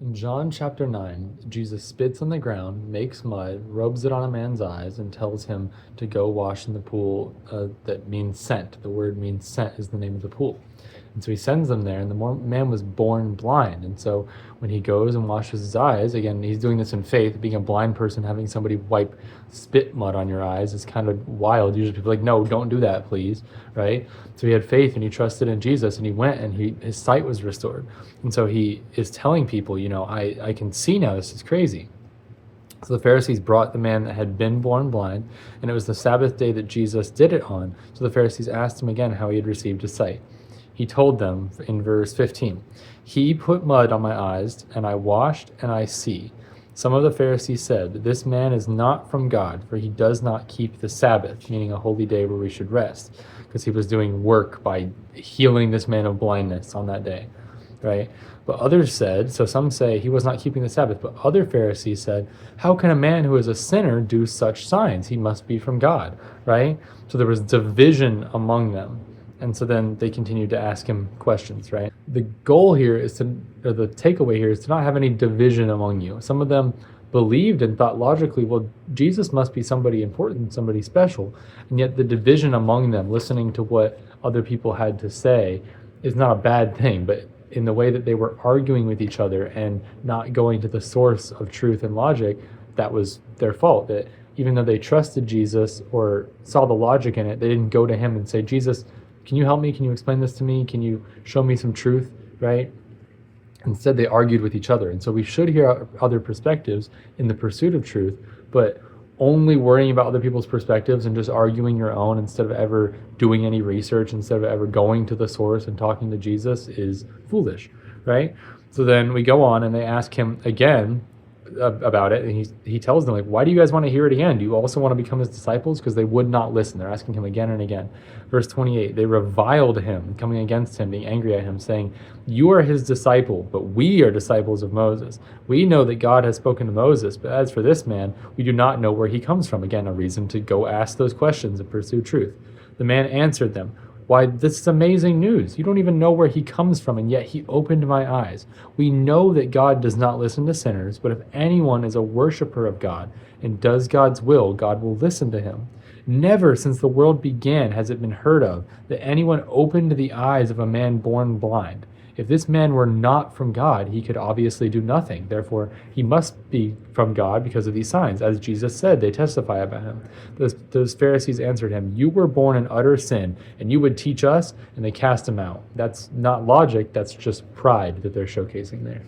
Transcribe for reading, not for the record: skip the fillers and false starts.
In John chapter 9, Jesus spits on the ground, makes mud, rubs it on a man's eyes, and tells him to go wash in the pool that means sent. The word means sent is the name of the pool. And so he sends them there, and the man was born blind. And so when he goes and washes his eyes, again, he's doing this in faith. Being a blind person, having somebody wipe spit mud on your eyes is kind of wild. Usually people are like, no, don't do that, please, right? So he had faith and he trusted in Jesus, and he went and his sight was restored. And so he is telling people, I can see now, this is crazy. So the Pharisees brought the man that had been born blind, and it was the Sabbath day that Jesus did it on. So the Pharisees asked him again how he had received his sight. He told them in verse 15, "He put mud on my eyes, and I washed, and I see." Some of the Pharisees said, "This man is not from God, for he does not keep the Sabbath," meaning a holy day where we should rest, because he was doing work by healing this man of blindness on that day, right? But others said, so some say he was not keeping the Sabbath, but other Pharisees said, "How can a man who is a sinner do such signs? He must be from God," right? So there was division among them. And so then they continued to ask him questions, right? The goal here is or the takeaway here is to not have any division among you. Some of them believed and thought logically, well, Jesus must be somebody important, somebody special. And yet the division among them, listening to what other people had to say, is not a bad thing. But in the way that they were arguing with each other and not going to the source of truth and logic, that was their fault. That even though they trusted Jesus or saw the logic in it, they didn't go to him and say, "Jesus, can you help me? Can you explain this to me? Can you show me some truth?" Right? Instead, they argued with each other. And so we should hear other perspectives in the pursuit of truth, but only worrying about other people's perspectives and just arguing your own instead of ever doing any research, instead of ever going to the source and talking to Jesus is foolish, right? So then we go on and they ask him again about it, and he tells them, like, "Why do you guys want to hear it again? Do you also want to become his disciples?" Because they would not listen. They're asking him again and again. Verse 28, they reviled him, coming against him, being angry at him, saying, "You are his disciple, but we are disciples of Moses. We know that God has spoken to Moses, but as for this man, we do not know where he comes from." Again, a reason to go ask those questions and pursue truth. The man answered them, "Why, this is amazing news. You don't even know where he comes from, and yet he opened my eyes. We know that God does not listen to sinners, but if anyone is a worshiper of God and does God's will, God will listen to him. Never since the world began has it been heard of that anyone opened the eyes of a man born blind. If this man were not from God, he could obviously do nothing. Therefore, he must be from God because of these signs. As Jesus said, they testify about him." Those Pharisees answered him, "You were born in utter sin, and you would teach us?" And they cast him out. That's not logic, that's just pride that they're showcasing there.